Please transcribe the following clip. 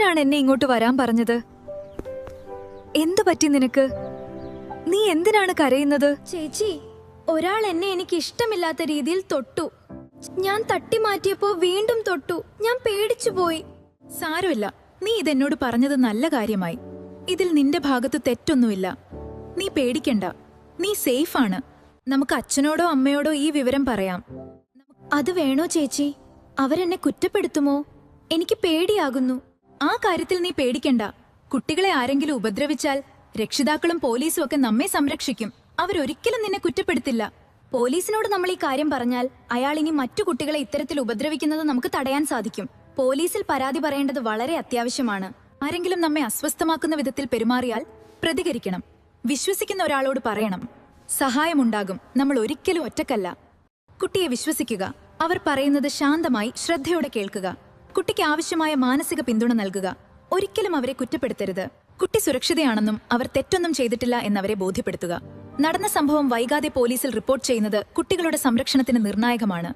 എന്തിനാണ് എന്നെ ഇങ്ങോട്ട് വരാൻ പറഞ്ഞത്? എന്തു പറ്റി നിനക്ക്? നീ എന്തിനാണ് കരയുന്നത്? ചേച്ചി, ഒരാൾ എന്നെ എനിക്ക് ഇഷ്ടമില്ലാത്ത രീതിയിൽ തൊട്ടു. ഞാൻ തട്ടി മാറ്റിയപ്പോ വീണ്ടും തൊട്ടു. ഞാൻ പേടിച്ചു പോയി. സാരമില്ല, നീ ഇതെന്നോട് പറഞ്ഞത് നല്ല കാര്യമായി. ഇതിൽ നിന്റെ ഭാഗത്ത് തെറ്റൊന്നുമില്ല. നീ പേടിക്കണ്ട, നീ സേഫാണ്. നമുക്ക് അച്ഛനോടോ അമ്മയോടോ ഈ വിവരം പറയാം. അത് വേണോ ചേച്ചി? അവരെന്നെ കുറ്റപ്പെടുത്തുമോ? എനിക്ക് പേടിയാകുന്നു. ആ കാര്യത്തിൽ നീ പേടിക്കണ്ട. കുട്ടികളെ ആരെങ്കിലും ഉപദ്രവിച്ചാൽ രക്ഷിതാക്കളും പോലീസും ഒക്കെ നമ്മെ സംരക്ഷിക്കും. അവരൊരിക്കലും നിന്നെ കുറ്റപ്പെടുത്തില്ല. പോലീസിനോട് നമ്മൾ ഈ കാര്യം പറഞ്ഞാൽ അയാൾ ഇനി മറ്റു കുട്ടികളെ ഇത്തരത്തിൽ ഉപദ്രവിക്കുന്നത് നമുക്ക് തടയാൻ സാധിക്കും. പോലീസിൽ പരാതി പറയേണ്ടത് വളരെ അത്യാവശ്യമാണ്. ആരെങ്കിലും നമ്മെ അസ്വസ്ഥമാക്കുന്ന വിധത്തിൽ പെരുമാറിയാൽ പ്രതികരിക്കണം. വിശ്വസിക്കുന്ന ഒരാളോട് പറയണം. സഹായമുണ്ടാകും. നമ്മൾ ഒരിക്കലും ഒറ്റക്കല്ല. കുട്ടിയെ വിശ്വസിക്കുക. അവർ പറയുന്നത് ശാന്തമായി ശ്രദ്ധയോടെ കേൾക്കുക. കുട്ടിക്ക് ആവശ്യമായ മാനസിക പിന്തുണ നൽകുക. ഒരിക്കലും അവരെ കുറ്റപ്പെടുത്തരുത്. കുട്ടി സുരക്ഷിതയാണെന്നും അവർ തെറ്റൊന്നും ചെയ്തിട്ടില്ല എന്നവരെ ബോധ്യപ്പെടുത്തുക. നടന്ന സംഭവം വൈകാതെ പോലീസിൽ റിപ്പോർട്ട് ചെയ്യുന്നത് കുട്ടികളുടെ സംരക്ഷണത്തിന് നിർണായകമാണ്.